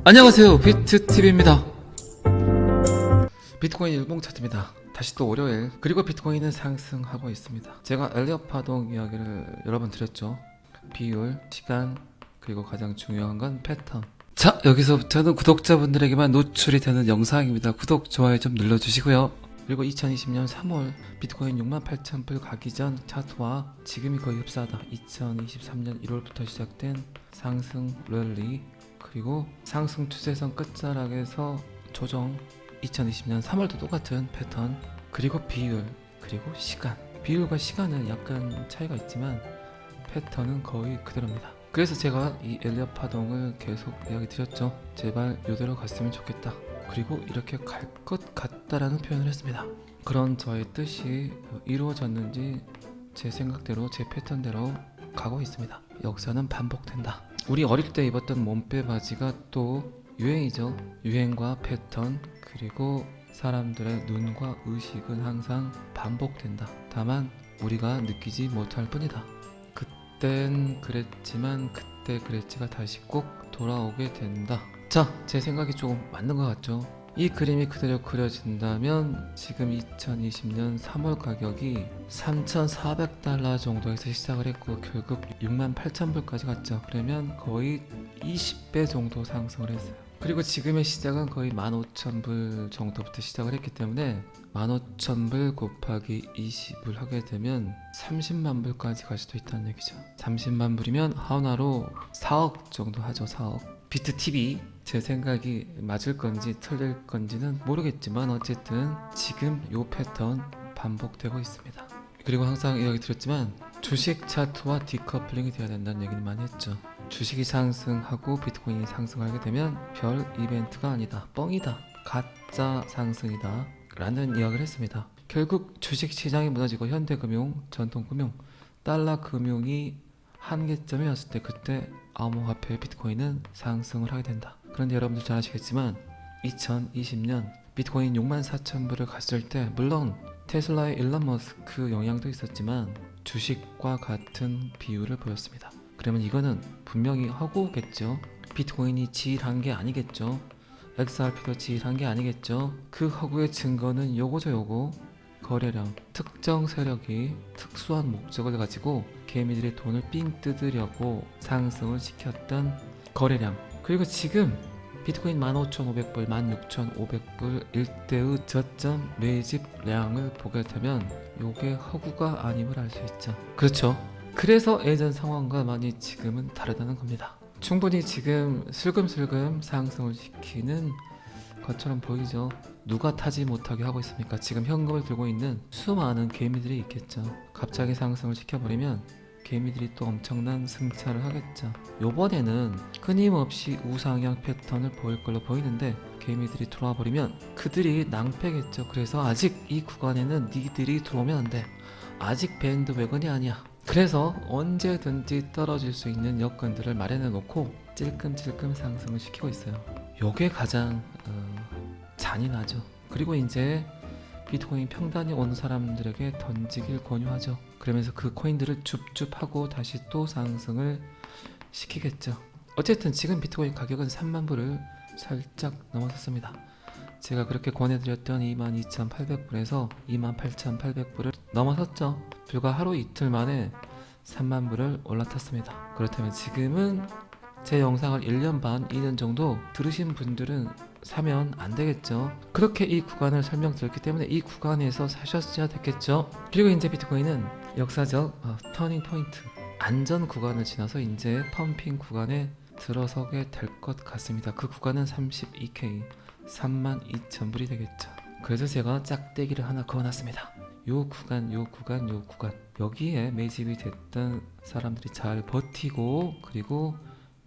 안녕하세요, 비트TV입니다. 비트코인 일봉 차트입니다. 다시 또 월요일, 그리고 비트코인은 상승하고 있습니다. 제가 엘리엇 파동 이야기를 여러 번 드렸죠. 비율, 시간, 그리고 가장 중요한 건 패턴. 자, 여기서부터는 구독자분들에게만 노출이 되는 영상입니다. 구독, 좋아요 좀 눌러주시고요. 그리고 2020년 3월 비트코인 68,000불 가기 전 차트와 지금이 거의 흡사하다. 2023년 1월부터 시작된 상승 랠리, 그리고 상승 추세선 끝자락에서 조정, 2020년 3월도 똑같은 패턴, 그리고 비율, 그리고 시간. 비율과 시간은 약간 차이가 있지만 패턴은 거의 그대로입니다. 그래서 제가 이 엘리엇 파동을 계속 이야기 드렸죠. 제발 이대로 갔으면 좋겠다. 그리고 이렇게 갈 것 같다라는 표현을 했습니다. 그런 저의 뜻이 이루어졌는지 제 생각대로, 제 패턴대로 가고 있습니다. 역사는 반복된다. 우리 어릴 때 입었던 몸빼 바지가 또 유행이죠. 유행과 패턴, 그리고 사람들의 눈과 의식은 항상 반복된다. 다만 우리가 느끼지 못할 뿐이다. 그땐 그랬지만 그때 그랬지가 다시 꼭 돌아오게 된다. 자, 제 생각이 조금 맞는 것 같죠? 이 그림이 그대로 그려진다면 지금 2020년 3월 가격이 3,400달러 정도에서 시작을 했고 결국 68,000불까지 갔죠. 그러면 거의 20배 정도 상승을 했어요. 그리고 지금의 시작은 거의 15,000불 정도부터 시작을 했기 때문에 15,000불 곱하기 20을 하게 되면 30만 불까지 갈 수도 있다는 얘기죠. 30만 불이면 하나로 4억 정도 하죠. 4억. 비트TV, 제 생각이 맞을 건지 틀릴 건지는 모르겠지만 어쨌든 지금 요 패턴 반복되고 있습니다. 그리고 항상 이야기 드렸지만 주식 차트와 디커플링이 돼야 된다는 얘기를 많이 했죠. 주식이 상승하고 비트코인이 상승하게 되면 별 이벤트가 아니다, 뻥이다, 가짜 상승이다 라는 이야기를 했습니다. 결국 주식 시장이 무너지고 현대금융, 전통금융, 달러금융이 한계점이 왔을 때 그때 암호화폐 비트코인은 상승을 하게 된다. 그런데 여러분들 잘 아시겠지만 2020년 비트코인 64,000불을 갔을 때 물론 테슬라의 일론 머스크 영향도 있었지만 주식과 같은 비율을 보였습니다. 그러면 이거는 분명히 허구겠죠. 비트코인이 지일한 게 아니겠죠. XRP도 지일한 게 아니겠죠. 그 허구의 증거는 요거죠. 요거 거래량, 특정 세력이 특수한 목적을 가지고 개미들의 돈을 삥 뜯으려고 상승을 시켰던 거래량. 그리고 지금 비트코인 15,500불, 16,500불 일대의 저점 매집량을 보게 되면 요게 허구가 아님을 알 수 있죠. 그렇죠. 그래서 예전 상황과 많이 지금은 다르다는 겁니다. 충분히 지금 슬금슬금 상승을 시키는 것처럼 보이죠. 누가 타지 못하게 하고 있습니까? 지금 현금을 들고 있는 수많은 개미들이 있겠죠. 갑자기 상승을 시켜버리면 개미들이 또 엄청난 승차를 하겠죠. 요번에는 끊임없이 우상향 패턴을 보일 걸로 보이는데 개미들이 들어와 버리면 그들이 낭패겠죠. 그래서 아직 이 구간에는 니들이 들어오면 안 돼. 아직 밴드웨건이 아니야. 그래서 언제든지 떨어질 수 있는 여건들을 마련해 놓고 찔끔찔끔 상승을 시키고 있어요. 요게 가장 잔인하죠. 그리고 이제 비트코인 평단이 온 사람들에게 던지길 권유하죠. 그러면서 그 코인들을 줍줍하고 다시 또 상승을 시키겠죠. 어쨌든 지금 비트코인 가격은 3만 불을 살짝 넘어섰습니다. 제가 그렇게 권해드렸던 22,800불에서 28,800불을 넘어섰죠. 불과 하루 이틀 만에 3만 불을 올라탔습니다. 그렇다면 지금은 제 영상을 1년 반, 2년 정도 들으신 분들은 사면 안 되겠죠. 그렇게 이 구간을 설명드렸기 때문에 이 구간에서 사셨어야 됐겠죠. 그리고 이제 비트코인은 역사적 터닝 포인트, 안전 구간을 지나서 이제 펌핑 구간에 들어서게 될 것 같습니다. 그 구간은 32K, 32,000불이 되겠죠. 그래서 제가 짝대기를 하나 그어놨습니다. 요 구간, 요 구간, 요 구간, 여기에 매집이 됐던 사람들이 잘 버티고 그리고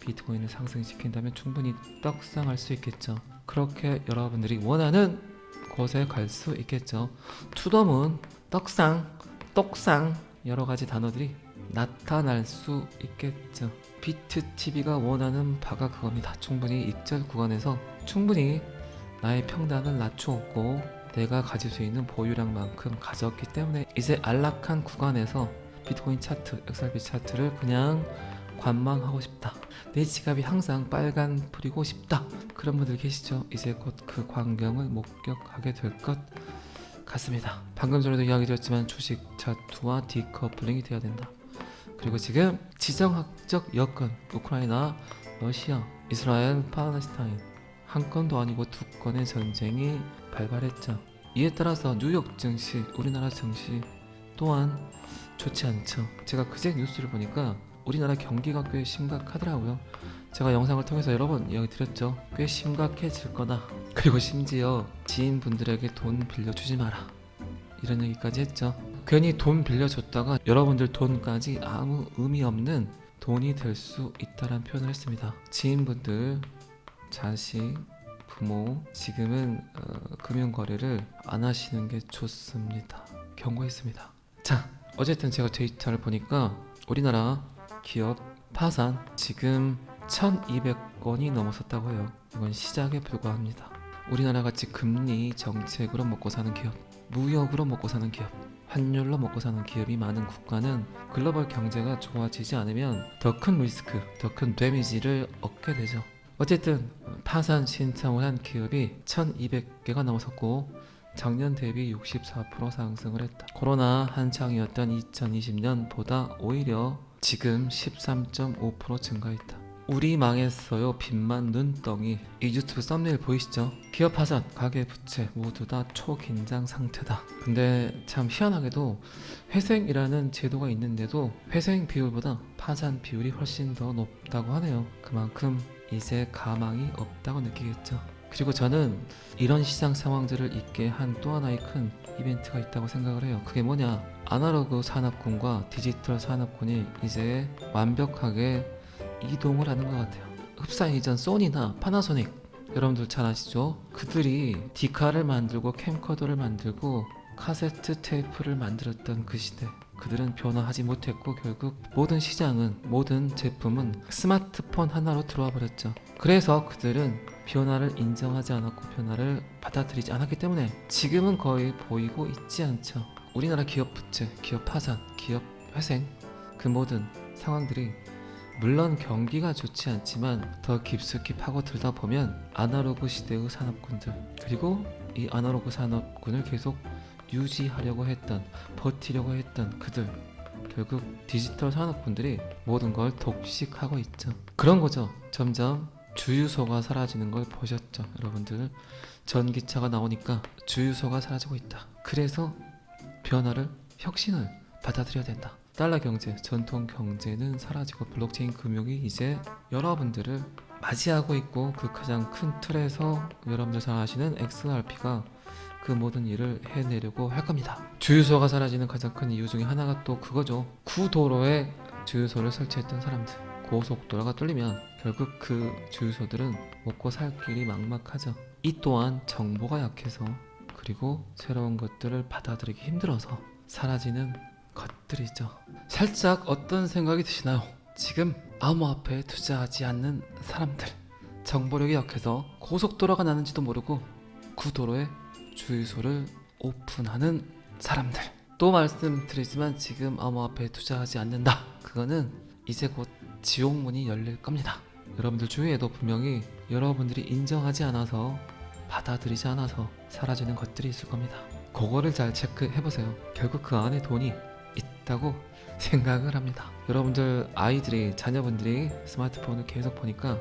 비트코인을 상승시킨다면 충분히 떡상할 수 있겠죠. 그렇게 여러분들이 원하는 곳에 갈 수 있겠죠. 투더문, 떡상, 똑상 여러가지 단어들이 나타날 수 있겠죠. 비트TV가 원하는 바가 그겁니다. 충분히 익절 구간에서 충분히 나의 평단을 낮추었고 내가 가질 수 있는 보유량만큼 가졌기 때문에 이제 안락한 구간에서 비트코인 차트, XRP 차트를 그냥 관망하고 싶다. 내 지갑이 항상 빨간 불이고 싶다. 그런 분들 계시죠? 이제 곧 그 광경을 목격하게 될 것 같습니다. 방금 전에도 이야기 드렸지만 주식 차트와 디커플링이 돼야 된다. 그리고 지금 지정학적 여건, 우크라이나, 러시아, 이스라엘, 팔레스타인 한 건도 아니고 두 건의 전쟁이 발발했죠. 이에 따라서 뉴욕 증시, 우리나라 증시 또한 좋지 않죠. 제가 그제 뉴스를 보니까 우리나라 경기가 꽤 심각하더라고요. 제가 영상을 통해서 여러 번 이야기 드렸죠. 꽤 심각해질 거다. 그리고 심지어 지인분들에게 돈 빌려주지 마라. 이런 얘기까지 했죠. 괜히 돈 빌려줬다가 여러분들 돈까지 아무 의미 없는 돈이 될 수 있다는 표현을 했습니다. 지인분들, 자식, 부모 지금은 금융거래를 안 하시는 게 좋습니다. 경고했습니다. 자, 어쨌든 제가 데이터를 보니까 우리나라 기업 파산 지금 1200건이 넘어섰다고 해요. 이건 시작에 불과합니다. 우리나라 같이 금리 정책으로 먹고 사는 기업, 무역으로 먹고 사는 기업, 환율로 먹고 사는 기업이 많은 국가는 글로벌 경제가 좋아지지 않으면 더 큰 리스크, 더 큰 데미지를 얻게 되죠. 어쨌든 파산 신청을 한 기업이 1200개가 넘어섰고 작년 대비 64% 상승을 했다. 코로나 한창이었던 2020년보다 오히려 지금 13.5% 증가했다. 우리 망했어요. 빚만 눈덩이. 이 유튜브 썸네일 보이시죠? 기업 파산, 가계 부채 모두 다 초긴장 상태다. 근데 참 희한하게도 회생이라는 제도가 있는데도 회생 비율보다 파산 비율이 훨씬 더 높다고 하네요. 그만큼 이제 가망이 없다고 느끼겠죠. 그리고 저는 이런 시장 상황들을 있게 한 또 하나의 큰 이벤트가 있다고 생각을 해요. 그게 뭐냐? 아날로그 산업군과 디지털 산업군이 이제 완벽하게 이동을 하는 것 같아요. 흡사 이전 소니나 파나소닉 여러분들 잘 아시죠? 그들이 디카를 만들고 캠코더를 만들고 카세트 테이프를 만들었던 그 시대, 그들은 변화하지 못했고 결국 모든 시장은, 모든 제품은 스마트폰 하나로 들어와 버렸죠. 그래서 그들은 변화를 인정하지 않았고 변화를 받아들이지 않았기 때문에 지금은 거의 보이고 있지 않죠. 우리나라 기업 부채, 기업 파산, 기업 회생, 그 모든 상황들이 물론 경기가 좋지 않지만 더 깊숙이 파고들다 보면 아날로그 시대의 산업군들, 그리고 이 아날로그 산업군을 계속 유지하려고 했던, 버티려고 했던 그들, 결국 디지털 산업군들이 모든 걸 독식하고 있죠. 그런 거죠. 점점 주유소가 사라지는 걸 보셨죠, 여러분들. 전기차가 나오니까 주유소가 사라지고 있다. 그래서 변화를, 혁신을 받아들여야 된다. 달러 경제, 전통 경제는 사라지고 블록체인 금융이 이제 여러분들을 맞이하고 있고, 그 가장 큰 틀에서 여러분들 잘 아시는 XRP가 그 모든 일을 해내려고 할 겁니다. 주유소가 사라지는 가장 큰 이유 중에 하나가 또 그거죠. 구도로에 주유소를 설치했던 사람들, 고속도로가 뚫리면 결국 그 주유소들은 먹고 살 길이 막막하죠. 이 또한 정보가 약해서, 그리고 새로운 것들을 받아들이기 힘들어서 사라지는 것들이죠. 살짝 어떤 생각이 드시나요? 지금 암호화폐에 투자하지 않는 사람들, 정보력이 약해서 고속도로가 나는지도 모르고 구도로에 주유소를 오픈하는 사람들. 또 말씀드리지만 지금 암호화폐에 투자하지 않는다, 그거는 이제 곧 지옥문이 열릴 겁니다. 여러분들 주위에도 분명히 여러분들이 인정하지 않아서, 받아들이지 않아서 사라지는 것들이 있을 겁니다. 그거를 잘 체크해보세요. 결국 그 안에 돈이 있다고 생각을 합니다. 여러분들 아이들이, 자녀분들이 스마트폰을 계속 보니까,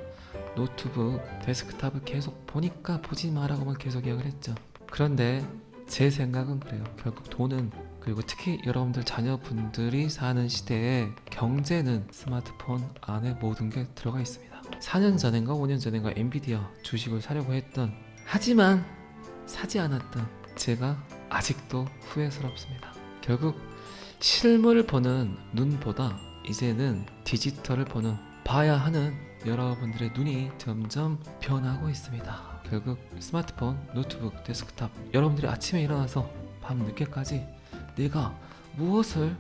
노트북, 데스크탑을 계속 보니까 보지 마라고만 계속 이야기를 했죠. 그런데 제 생각은 그래요. 결국 돈은, 그리고 특히 여러분들 자녀분들이 사는 시대에 경제는 스마트폰 안에 모든 게 들어가 있습니다. 4년 전인가 5년 전인가 엔비디아 주식을 사려고 했던, 하지만 사지 않았던 제가 아직도 후회스럽습니다. 결국 실물을 보는 눈보다 이제는 디지털을 보는, 봐야 하는 여러분들의 눈이 점점 변하고 있습니다. 결국 스마트폰, 노트북, 데스크탑, 여러분들이 아침에 일어나서 밤 늦게까지 내가 무엇을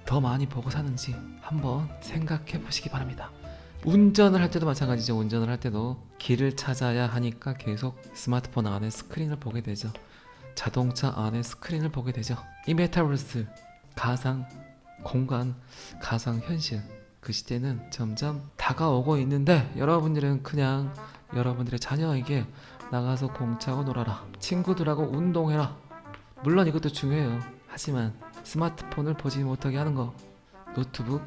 더 많이 보고 사는지 한번 생각해 보시기 바랍니다. 운전을 할 때도 마찬가지죠. 운전을 할 때도 길을 찾아야 하니까 계속 스마트폰 안에 스크린을 보게 되죠. 자동차 안에 스크린을 보게 되죠. 이 메타버스, 가상 공간, 가상 현실, 그 시대는 점점 다가오고 있는데 여러분들은 그냥 여러분들의 자녀에게 나가서 공차고 놀아라, 친구들하고 운동해라. 물론 이것도 중요해요. 하지만 스마트폰을 보지 못하게 하는 거, 노트북,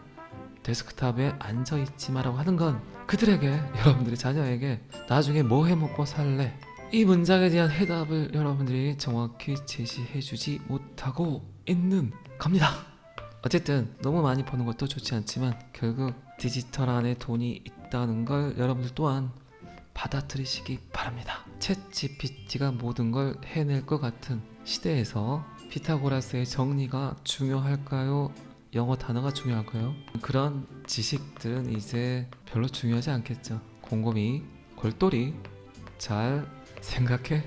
데스크탑에 앉아있지 마라고 하는 건 그들에게, 여러분들의 자녀에게 나중에 뭐 해먹고 살래? 이 문장에 대한 해답을 여러분들이 정확히 제시해주지 못하고 있는 겁니다. 어쨌든 너무 많이 버는 것도 좋지 않지만 결국 디지털 안에 돈이 있다는 걸 여러분들 또한 받아들이시기 바랍니다. 챗 GPT가 모든 걸 해낼 것 같은 시대에서 피타고라스의 정리가 중요할까요? 영어 단어가 중요할까요? 그런 지식들은 이제 별로 중요하지 않겠죠. 곰곰이 골똘히 잘 생각해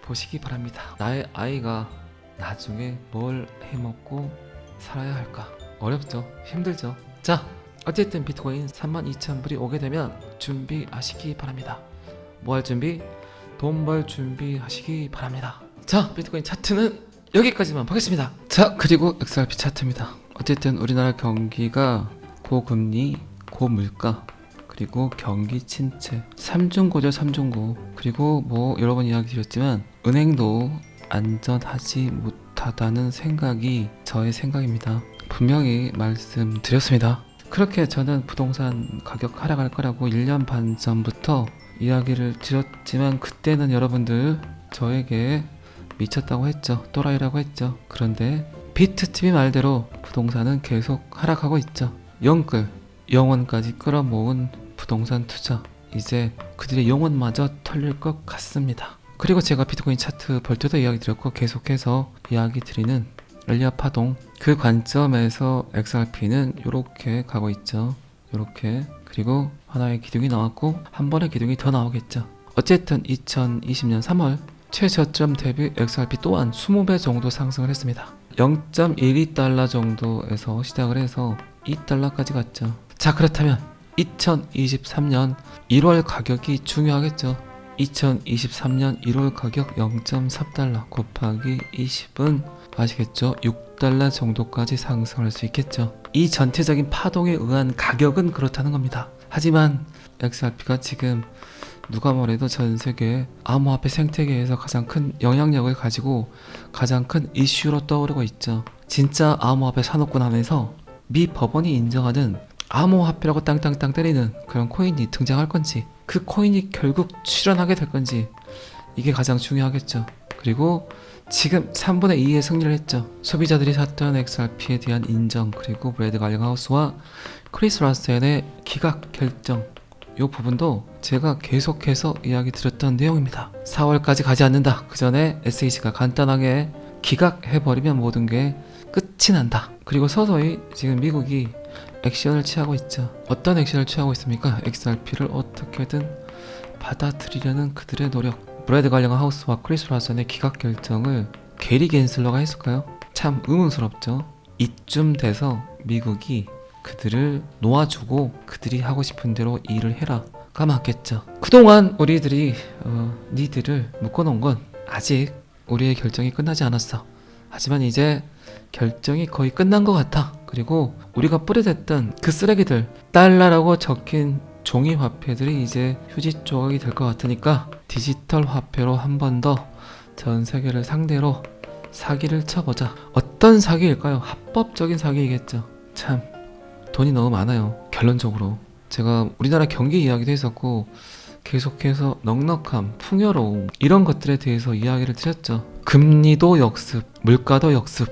보시기 바랍니다. 나의 아이가 나중에 뭘 해먹고 살아야 할까? 어렵죠? 힘들죠? 자, 어쨌든 비트코인 32,000불이 오게 되면 준비하시기 바랍니다. 뭐 할 준비? 돈 벌 준비하시기 바랍니다. 자, 비트코인 차트는 여기까지만 보겠습니다. 자, 그리고 XRP 차트입니다. 어쨌든 우리나라 경기가 고금리, 고물가, 그리고 경기 침체, 삼중고죠. 삼중고. 그리고 뭐 여러 번 이야기 드렸지만 은행도 안전하지 못하다는 생각이 저의 생각입니다. 분명히 말씀드렸습니다. 그렇게 저는 부동산 가격 하락할 거라고 1년 반 전부터 이야기를 드렸지만 그때는 여러분들 저에게 미쳤다고 했죠. 또라이라고 했죠. 그런데 비트TV 말대로 부동산은 계속 하락하고 있죠. 영끌, 영혼까지 끌어모은 부동산 투자, 이제 그들의 영혼마저 털릴 것 같습니다. 그리고 제가 비트코인 차트 볼 때도 이야기 드렸고 계속해서 이야기 드리는 엘리엇 파동, 그 관점에서 XRP는 이렇게 가고 있죠. 이렇게. 그리고 하나의 기둥이 나왔고 한 번의 기둥이 더 나오겠죠. 어쨌든 2020년 3월 최저점 대비 XRP 또한 20배 정도 상승을 했습니다. 0.12달러 정도에서 시작을 해서 2달러까지 갔죠. 자, 그렇다면 2023년 1월 가격이 중요하겠죠. 2023년 1월 가격 0.3달러 곱하기 20은 아시겠죠? 6달러 정도까지 상승할 수 있겠죠. 이 전체적인 파동에 의한 가격은 그렇다는 겁니다. 하지만 XRP가 지금 누가 뭐래도 전 세계 암호화폐 생태계에서 가장 큰 영향력을 가지고 가장 큰 이슈로 떠오르고 있죠. 진짜 암호화폐 산업군 안에서 미 법원이 인정하는 암호화폐라고 땅땅땅 때리는 그런 코인이 등장할 건지, 그 코인이 결국 출현하게 될 건지, 이게 가장 중요하겠죠. 그리고 지금 3분의 2의 승리를 했죠. 소비자들이 샀던 XRP에 대한 인정, 그리고 브래드 갈링하우스와 크리스 라셀의 기각 결정, 이 부분도 제가 계속해서 이야기 드렸던 내용입니다. 4월까지 가지 않는다. 그 전에 SEC가 간단하게 기각해버리면 모든 게 끝이 난다. 그리고 서서히 지금 미국이 액션을 취하고 있죠. 어떤 액션을 취하고 있습니까? XRP를 어떻게든 받아들이려는 그들의 노력. 브래드 갈링하우스와 크리스 라셀의 기각 결정을 게리 겐슬러가 했을까요? 참 의문스럽죠. 이쯤 돼서 미국이 그들을 놓아주고 그들이 하고 싶은 대로 일을 해라가 맞겠죠. 그동안 우리들이 니들을 묶어놓은 건 아직 우리의 결정이 끝나지 않았어. 하지만 이제 결정이 거의 끝난 것 같아. 그리고 우리가 뿌려댔던 그 쓰레기들, 달러라고 적힌 종이 화폐들이 이제 휴지 조각이 될 것 같으니까 디지털 화폐로 한 번 더 전 세계를 상대로 사기를 쳐보자. 어떤 사기일까요? 합법적인 사기이겠죠. 참 돈이 너무 많아요. 결론적으로 제가 우리나라 경기 이야기도 했었고 계속해서 넉넉함, 풍요로움 이런 것들에 대해서 이야기를 드렸죠. 금리도 역습, 물가도 역습,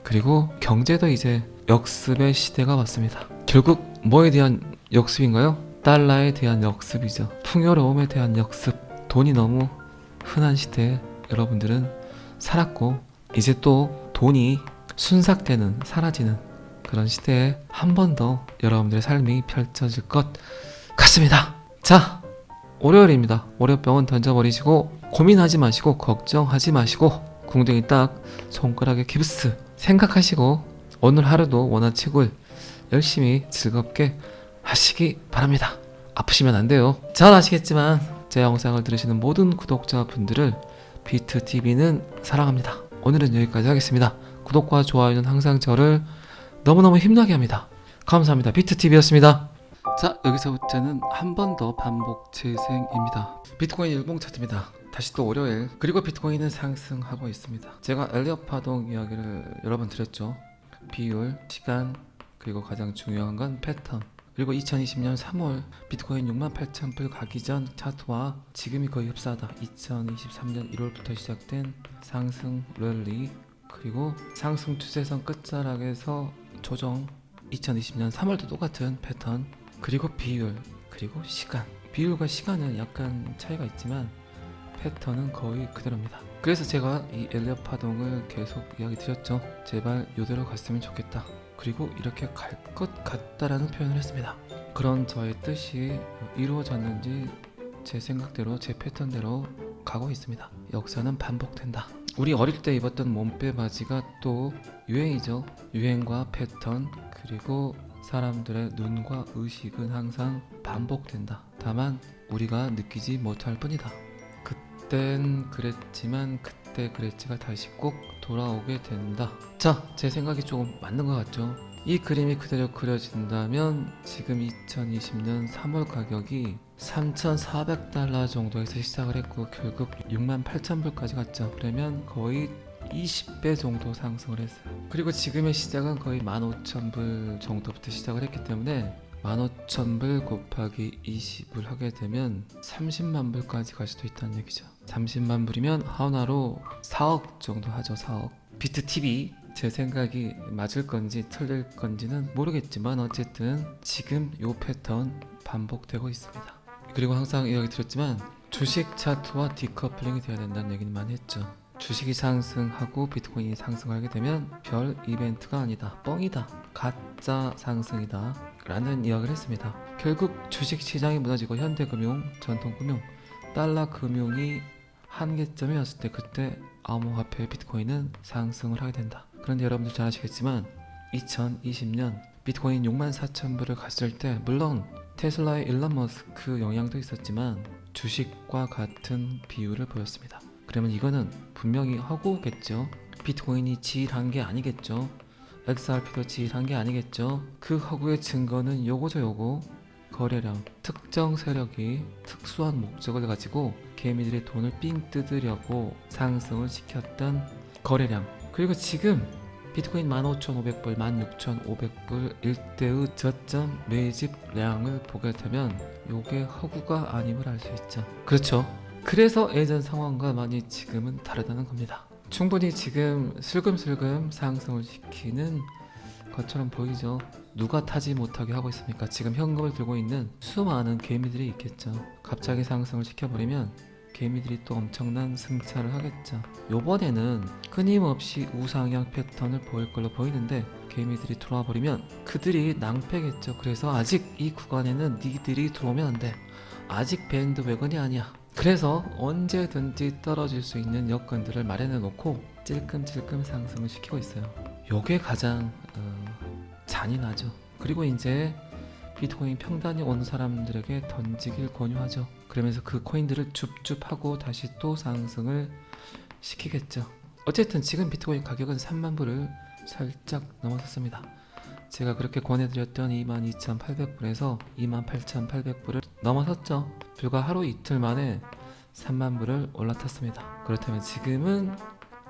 그리고 경제도 이제 역습의 시대가 왔습니다. 결국 뭐에 대한 역습인가요? 달러에 대한 역습이죠. 풍요로움에 대한 역습. 돈이 너무 흔한 시대에 여러분들은 살았고 이제 또 돈이 순삭되는, 사라지는 그런 시대에 한 번 더 여러분들의 삶이 펼쳐질 것 같습니다. 자, 월요일입니다. 월요병은 던져버리시고 고민하지 마시고 걱정하지 마시고 궁둥이 딱 손가락에 깁스 생각하시고 오늘 하루도 원화치굴 열심히 즐겁게 하시기 바랍니다. 아프시면 안 돼요. 잘 아시겠지만 제 영상을 들으시는 모든 구독자분들을 비트TV는 사랑합니다. 오늘은 여기까지 하겠습니다. 구독과 좋아요는 항상 저를 너무너무 힘나게 합니다. 감사합니다. 비트TV였습니다. 자, 여기서부터는 한 번 더 반복 재생입니다. 비트코인 일봉 차트입니다. 다시 또 월요일, 그리고 비트코인은 상승하고 있습니다. 제가 엘리엇 파동 이야기를 여러 번 드렸죠. 비율, 시간, 그리고 가장 중요한 건 패턴. 그리고 2020년 3월 비트코인 68,000불 가기 전 차트와 지금이 거의 흡사하다. 2023년 1월부터 시작된 상승 랠리, 그리고 상승 추세선 끝자락에서 조정. 2020년 3월도 똑같은 패턴, 그리고 비율, 그리고 시간. 비율과 시간은 약간 차이가 있지만 패턴은 거의 그대로입니다. 그래서 제가 이 엘리엇 파동을 계속 이야기 드렸죠. 제발 이대로 갔으면 좋겠다. 그리고 이렇게 갈 것 같다라는 표현을 했습니다. 그런 저의 뜻이 이루어졌는지 제 생각대로, 제 패턴대로 가고 있습니다. 역사는 반복된다. 우리 어릴 때 입었던 몸빼 바지가 또 유행이죠. 유행과 패턴, 그리고 사람들의 눈과 의식은 항상 반복된다. 다만 우리가 느끼지 못할 뿐이다. 그땐 그랬지만 그때 그랬지가 다시 꼭 돌아오게 된다. 자, 제 생각이 조금 맞는 것 같죠? 이 그림이 그대로 그려진다면 지금 2020년 3월 가격이 3,400달러 정도에서 시작을 했고 결국 68,000불까지 갔죠. 그러면 거의 20배 정도 상승을 했어요. 그리고 지금의 시작은 거의 15,000불 정도부터 시작을 했기 때문에 15,000불 곱하기 20을 하게 되면 30만 불까지 갈 수도 있다는 얘기죠. 30만 불이면 하나로 4억 정도 하죠. 4억. 비트TV, 제 생각이 맞을 건지 틀릴 건지는 모르겠지만 어쨌든 지금 요 패턴 반복되고 있습니다. 그리고 항상 이야기 드렸지만 주식 차트와 디커플링이 돼야 된다는 얘기는 많이 했죠. 주식이 상승하고 비트코인이 상승하게 되면 별 이벤트가 아니다, 뻥이다, 가짜 상승이다 라는 이야기를 했습니다. 결국 주식 시장이 무너지고 현대금융, 전통금융, 달러금융이 한계점이 왔을 때 그때 암호화폐 비트코인은 상승을 하게 된다. 그런데 여러분들 잘 아시겠지만 2020년 비트코인 64,000불을 갔을 때 물론 테슬라의 일론 머스크 영향도 있었지만 주식과 같은 비율을 보였습니다. 그러면 이거는 분명히 허구겠죠. 비트코인이 지일한 게 아니겠죠. XRP도 지일한 게 아니겠죠. 그 허구의 증거는 요거죠. 요거 거래량, 특정 세력이 특수한 목적을 가지고 개미들의 돈을 삥 뜯으려고 상승을 시켰던 거래량. 그리고 지금 비트코인 15,500불, 16,500불 일대의 저점 매집량을 보게 되면 요게 허구가 아님을 알 수 있죠. 그렇죠. 그래서 예전 상황과 많이 지금은 다르다는 겁니다. 충분히 지금 슬금슬금 상승을 시키는 것처럼 보이죠. 누가 타지 못하게 하고 있습니까? 지금 현금을 들고 있는 수많은 개미들이 있겠죠. 갑자기 상승을 시켜버리면 개미들이 또 엄청난 승차를 하겠죠. 요번에는 끊임없이 우상향 패턴을 보일 걸로 보이는데 개미들이 들어와 버리면 그들이 낭패겠죠. 그래서 아직 이 구간에는 니들이 들어오면 안 돼. 아직 밴드웨건이 아니야. 그래서 언제든지 떨어질 수 있는 여건들을 마련해 놓고 찔끔찔끔 상승을 시키고 있어요. 요게 가장 잔인하죠. 그리고 이제 비트코인 평단이 온 사람들에게 던지길 권유하죠. 그러면서 그 코인들을 줍줍하고 다시 또 상승을 시키겠죠. 어쨌든 지금 비트코인 가격은 3만 불을 살짝 넘어섰습니다. 제가 그렇게 권해드렸던 22,800불에서 28,800불을 넘어섰죠. 불과 하루 이틀 만에 3만 불을 올라탔습니다. 그렇다면 지금은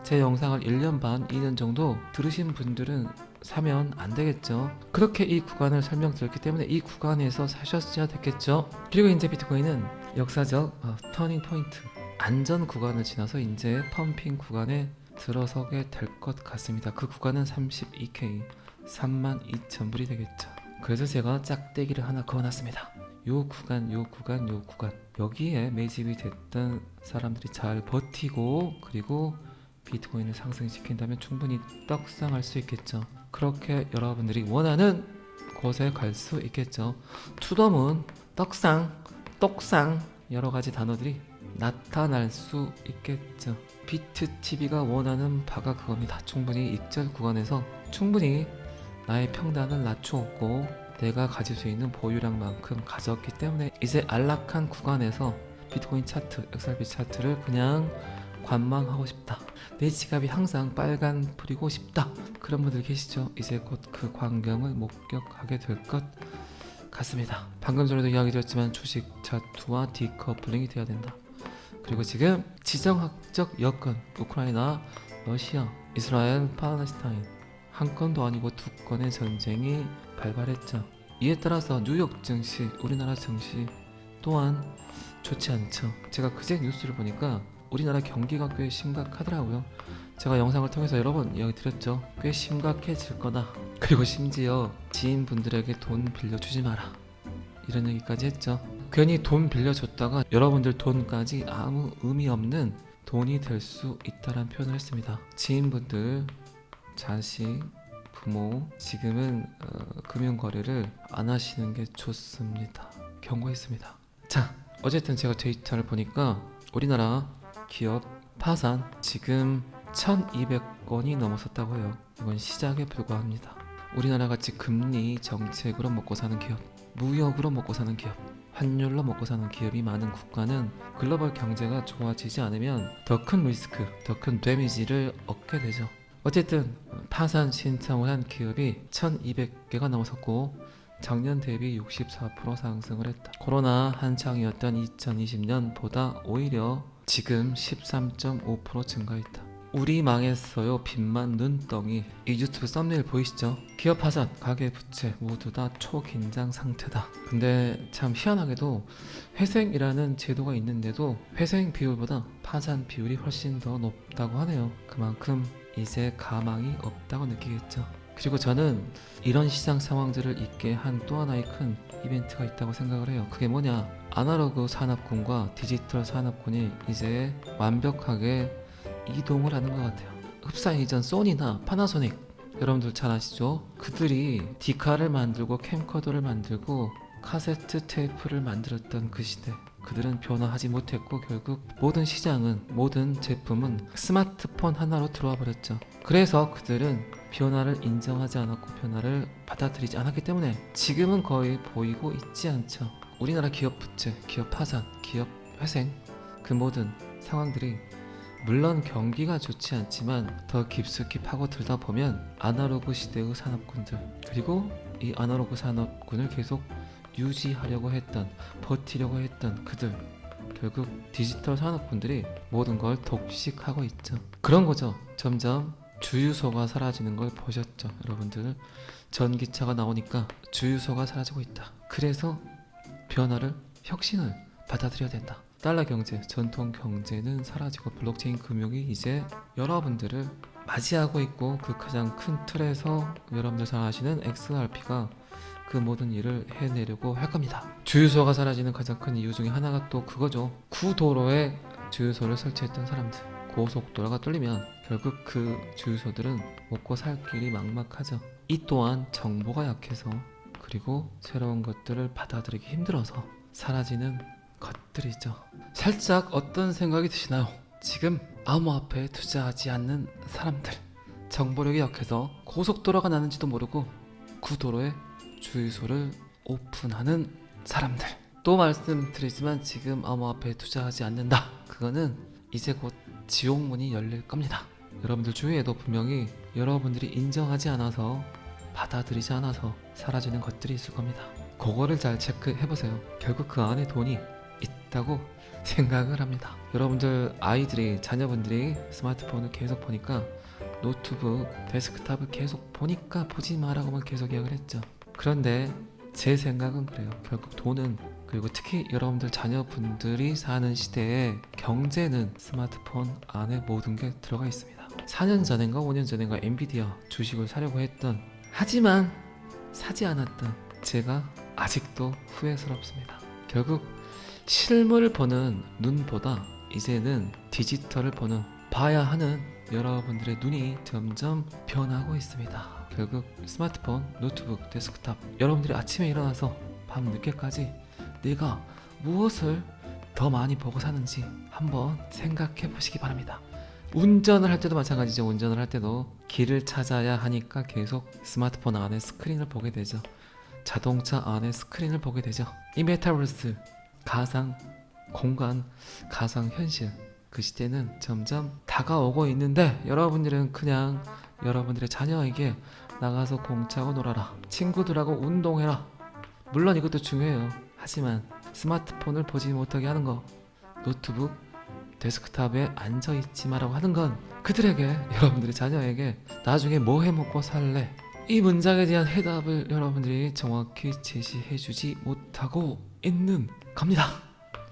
제 영상을 1년 반, 2년 정도 들으신 분들은 사면 안 되겠죠. 그렇게 이 구간을 설명드렸기 때문에 이 구간에서 사셨어야 됐겠죠. 그리고 이제 비트코인은 역사적 터닝 포인트, 안전 구간을 지나서 이제 펌핑 구간에 들어서게 될 것 같습니다. 그 구간은 32K, 32,000불이 되겠죠. 그래서 제가 짝대기를 하나 그어놨습니다. 요 구간, 요 구간, 요 구간, 여기에 매집이 됐던 사람들이 잘 버티고 그리고 비트코인을 상승시킨다면 충분히 떡상할 수 있겠죠. 그렇게 여러분들이 원하는 곳에 갈 수 있겠죠. 투더문, 떡상, 똑상 여러 가지 단어들이 나타날 수 있겠죠. 비트TV가 원하는 바가 그겁니다. 충분히 익절 구간에서 충분히 나의 평단을 낮추었고 내가 가질 수 있는 보유량만큼 가졌기 때문에 이제 안락한 구간에서 비트코인 차트, XRP 차트를 그냥 관망하고 싶다. 내 지갑이 항상 빨간 불이고 싶다. 그런 분들 계시죠? 이제 곧 그 광경을 목격하게 될 것 같습니다. 방금 전에도 이야기 드렸지만 주식 차투와 디커플링이 돼야 된다. 그리고 지금 지정학적 여건 우크라이나, 러시아, 이스라엘, 팔레스타인 한 건도 아니고 두 건의 전쟁이 발발했죠. 이에 따라서 뉴욕 증시, 우리나라 증시 또한 좋지 않죠. 제가 그제 뉴스를 보니까 우리나라 경기가 꽤 심각하더라고요. 제가 영상을 통해서 여러 번 이야기 드렸죠. 꽤 심각해질 거다. 그리고 심지어 지인분들에게 돈 빌려주지 마라. 이런 얘기까지 했죠. 괜히 돈 빌려줬다가 여러분들 돈까지 아무 의미 없는 돈이 될 수 있다는 표현을 했습니다. 지인분들, 자식, 부모 지금은 금융거래를 안 하시는 게 좋습니다. 경고했습니다. 자, 어쨌든 제가 데이터를 보니까 우리나라 기업 파산 지금 1200건이 넘어섰다고 해요. 이건 시작에 불과합니다. 우리나라 같이 금리 정책으로 먹고 사는 기업, 무역으로 먹고 사는 기업, 환율로 먹고 사는 기업이 많은 국가는 글로벌 경제가 좋아지지 않으면 더 큰 리스크, 더 큰 데미지를 얻게 되죠. 어쨌든 파산 신청을 한 기업이 1200개가 넘어섰고 작년 대비 64% 상승을 했다. 코로나 한창이었던 2020년보다 오히려 지금 13.5% 증가했다. 우리 망했어요. 빚만 눈덩이. 이 유튜브 썸네일 보이시죠? 기업 파산, 가계 부채 모두 다 초긴장 상태다. 근데 참 희한하게도 회생이라는 제도가 있는데도 회생 비율보다 파산 비율이 훨씬 더 높다고 하네요. 그만큼 이제 가망이 없다고 느끼겠죠. 그리고 저는 이런 시장 상황들을 있게 한 또 하나의 큰 이벤트가 있다고 생각을 해요. 그게 뭐냐? 아날로그 산업군과 디지털 산업군이 이제 완벽하게 이동을 하는 것 같아요. 흡사 이전 소니나 파나소닉 여러분들 잘 아시죠? 그들이 디카를 만들고 캠코더를 만들고 카세트 테이프를 만들었던 그 시대, 그들은 변화하지 못했고 결국 모든 시장은, 모든 제품은 스마트폰 하나로 들어와 버렸죠. 그래서 그들은 변화를 인정하지 않았고 변화를 받아들이지 않았기 때문에 지금은 거의 보이고 있지 않죠. 우리나라 기업 부채, 기업 파산, 기업 회생, 그 모든 상황들이 물론 경기가 좋지 않지만 더 깊숙이 파고들다 보면 아날로그 시대의 산업군들, 그리고 이 아날로그 산업군을 계속 유지하려고 했던, 버티려고 했던 그들, 결국 디지털 산업군들이 모든 걸 독식하고 있죠. 그런 거죠. 점점 주유소가 사라지는 걸 보셨죠, 여러분들. 전기차가 나오니까 주유소가 사라지고 있다. 그래서 변화를, 혁신을 받아들여야 된다. 달러 경제, 전통 경제는 사라지고 블록체인 금융이 이제 여러분들을 맞이하고 있고, 그 가장 큰 틀에서 여러분들 잘 아시는 XRP가 그 모든 일을 해내려고 할 겁니다. 주유소가 사라지는 가장 큰 이유 중에 하나가 또 그거죠. 구도로에 주유소를 설치했던 사람들, 고속도로가 뚫리면 결국 그 주유소들은 먹고 살 길이 막막하죠. 이 또한 정보가 약해서, 그리고 새로운 것들을 받아들이기 힘들어서 사라지는 것들이죠. 살짝 어떤 생각이 드시나요? 지금 암호화폐에 투자하지 않는 사람들, 정보력이 약해서 고속도로가 나는지도 모르고 구도로에 주유소를 오픈하는 사람들. 또 말씀드리지만 지금 암호화폐에 투자하지 않는다, 그거는 이제 곧 지옥문이 열릴 겁니다. 여러분들 주위에도 분명히 여러분들이 인정하지 않아서, 받아들이지 않아서 사라지는 것들이 있을 겁니다. 그거를 잘 체크해보세요. 결국 그 안에 돈이 있다고 생각을 합니다. 여러분들 아이들이, 자녀분들이 스마트폰을 계속 보니까, 노트북, 데스크탑을 계속 보니까 보지 마라고만 계속 이야기를 했죠. 그런데 제 생각은 그래요. 결국 돈은, 그리고 특히 여러분들 자녀분들이 사는 시대에 경제는 스마트폰 안에 모든 게 들어가 있습니다. 4년 전인가 5년 전인가 엔비디아 주식을 사려고 했던, 하지만 사지 않았던 제가 아직도 후회스럽습니다. 결국 실물을 보는 눈보다 이제는 디지털을 보는, 봐야 하는 여러분들의 눈이 점점 변하고 있습니다. 결국 스마트폰, 노트북, 데스크탑, 여러분들이 아침에 일어나서 밤 늦게까지 내가 무엇을 더 많이 보고 사는지 한번 생각해 보시기 바랍니다. 운전을 할 때도 마찬가지죠. 운전을 할 때도 길을 찾아야 하니까 계속 스마트폰 안에 스크린을 보게 되죠. 자동차 안에 스크린을 보게 되죠. 이 메타버스, 가상 공간, 가상 현실, 그 시대는 점점 다가오고 있는데 여러분들은 그냥 여러분들의 자녀에게 나가서 공차고 놀아라, 친구들하고 운동해라. 물론 이것도 중요해요. 하지만 스마트폰을 보지 못하게 하는 거, 노트북, 데스크탑에 앉아있지 마라고 하는 건 그들에게, 여러분들의 자녀에게 나중에 뭐 해먹고 살래? 이 문장에 대한 해답을 여러분들이 정확히 제시해주지 못하고 있는 겁니다.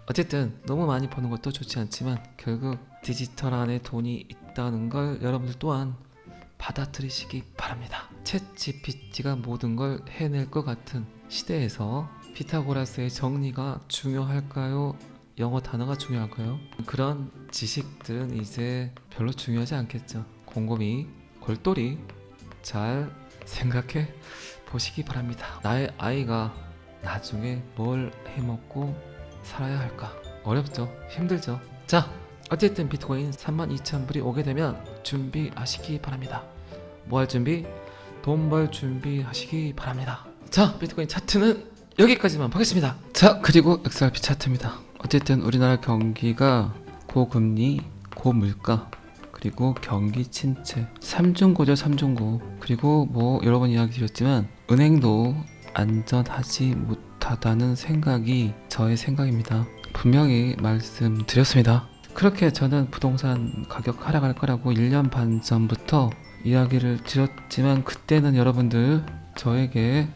어쨌든 너무 많이 버는 것도 좋지 않지만 결국 디지털 안에 돈이 있다는 걸 여러분들 또한 받아들이시기 바랍니다. 챗GPT가 모든 걸 해낼 것 같은 시대에서 피타고라스의 정리가 중요할까요? 영어 단어가 중요할까요? 그런 지식들은 이제 별로 중요하지 않겠죠. 곰곰이 골똘히 잘 생각해 보시기 바랍니다. 나의 아이가 나중에 뭘 해먹고 살아야 할까? 어렵죠? 힘들죠? 자, 어쨌든 비트코인 32,000불이 오게 되면 준비하시기 바랍니다. 뭐 할 준비? 돈 벌 준비하시기 바랍니다. 자, 비트코인 차트는 여기까지만 보겠습니다. 자, 그리고 XRP 차트입니다. 어쨌든 우리나라 경기가 고금리, 고물가, 그리고 경기 침체, 삼중고죠. 삼중고. 그리고 뭐 여러 번 이야기 드렸지만 은행도 안전하지 못하다는 생각이 저의 생각입니다. 분명히 말씀드렸습니다. 그렇게 저는 부동산 가격 하락할 거라고 1년 반 전부터 이야기를 드렸지만 그때는 여러분들 저에게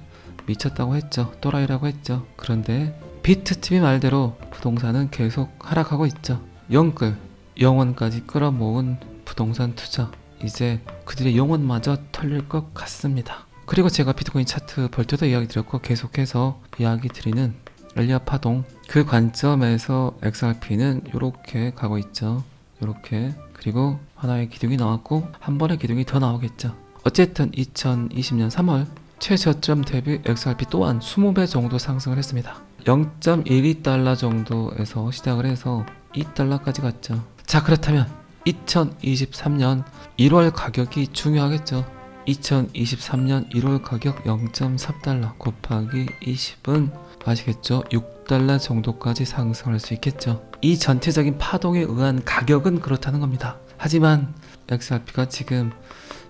미쳤다고 했죠. 또라이라고 했죠. 그런데 비트TV 말대로 부동산은 계속 하락하고 있죠. 영끌, 영혼까지 끌어모은 부동산 투자, 이제 그들의 영혼마저 털릴 것 같습니다. 그리고 제가 비트코인 차트 볼 때도 이야기 드렸고 계속해서 이야기 드리는 엘리엇 파동, 그 관점에서 XRP는 이렇게 가고 있죠. 이렇게. 그리고 하나의 기둥이 나왔고 한 번의 기둥이 더 나오겠죠. 어쨌든 2020년 3월 최저점 대비 XRP 또한 20배 정도 상승을 했습니다. 0.12달러 정도에서 시작을 해서 2달러까지 갔죠. 자, 그렇다면 2023년 1월 가격이 중요하겠죠. 2023년 1월 가격 0.3달러 곱하기 20은 아시겠죠? 6달러 정도까지 상승할 수 있겠죠. 이 전체적인 파동에 의한 가격은 그렇다는 겁니다. 하지만 XRP가 지금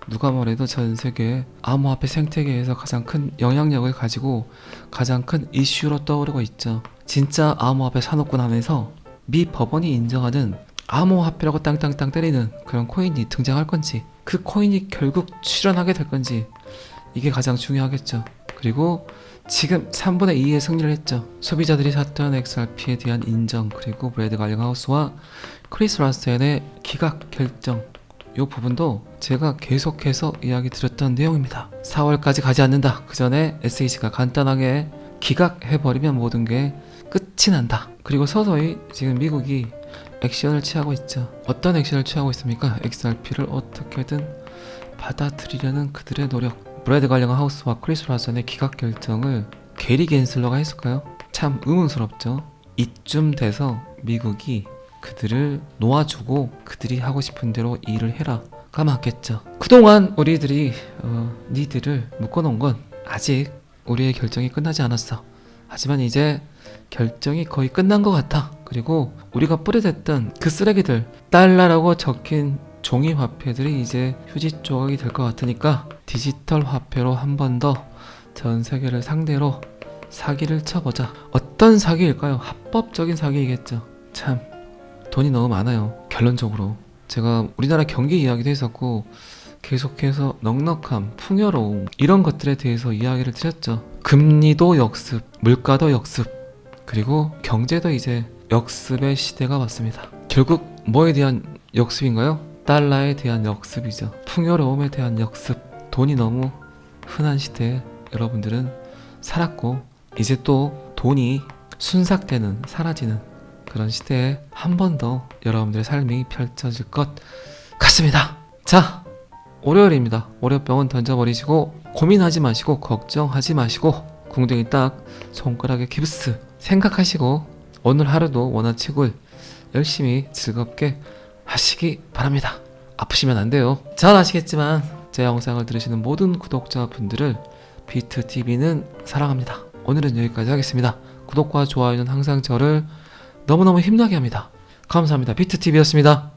누가 뭐래도 전 세계 암호화폐 생태계에서 가장 큰 영향력을 가지고 가장 큰 이슈로 떠오르고 있죠. 진짜 암호화폐 산업군 안에서 미 법원이 인정하는 암호화폐라고 땅땅땅 때리는 그런 코인이 등장할 건지, 그 코인이 결국 출현하게 될 건지, 이게 가장 중요하겠죠. 그리고 지금 3분의 2의 승리를 했죠. 소비자들이 샀던 XRP에 대한 인정, 그리고 브래드 갈링하우스와 크리스 라센의 기각 결정, 이 부분도 제가 계속해서 이야기 드렸던 내용입니다. 4월까지 가지 않는다. 그 전에 SEC가 간단하게 기각해버리면 모든 게 끝이 난다. 그리고 서서히 지금 미국이 액션을 취하고 있죠. 어떤 액션을 취하고 있습니까? XRP를 어떻게든 받아들이려는 그들의 노력. 브래드 갈링하우스와 크리스 라센의 기각 결정을 게리 겐슬러가 했을까요? 참 의문스럽죠. 이쯤 돼서 미국이 그들을 놓아주고 그들이 하고 싶은 대로 일을 해라가 맞겠죠. 그동안 우리들이 니들을 묶어놓은 건 아직 우리의 결정이 끝나지 않았어. 하지만 이제 결정이 거의 끝난 것 같아. 그리고 우리가 뿌려댔던 그 쓰레기들, 달러라고 적힌 종이 화폐들이 이제 휴지 조각이 될 것 같으니까 디지털 화폐로 한 번 더 전 세계를 상대로 사기를 쳐보자. 어떤 사기일까요? 합법적인 사기이겠죠. 참 돈이 너무 많아요. 결론적으로 제가 우리나라 경기 이야기도 했었고 계속해서 넉넉함, 풍요로움 이런 것들에 대해서 이야기를 드렸죠. 금리도 역습, 물가도 역습, 그리고 경제도 이제 역습의 시대가 왔습니다. 결국 뭐에 대한 역습인가요? 달러에 대한 역습이죠. 풍요로움에 대한 역습. 돈이 너무 흔한 시대에 여러분들은 살았고 이제 또 돈이 순삭되는, 사라지는 그런 시대에 한 번 더 여러분들의 삶이 펼쳐질 것 같습니다. 자, 월요일입니다. 월요병은 던져버리시고 고민하지 마시고 걱정하지 마시고 궁둥이 딱 손가락에 깁스 생각하시고 오늘 하루도 원화치굴 열심히 즐겁게 하시기 바랍니다. 아프시면 안 돼요. 잘 아시겠지만 제 영상을 들으시는 모든 구독자분들을 비트TV는 사랑합니다. 오늘은 여기까지 하겠습니다. 구독과 좋아요는 항상 저를 너무너무 힘나게 합니다. 감사합니다. 비트TV였습니다.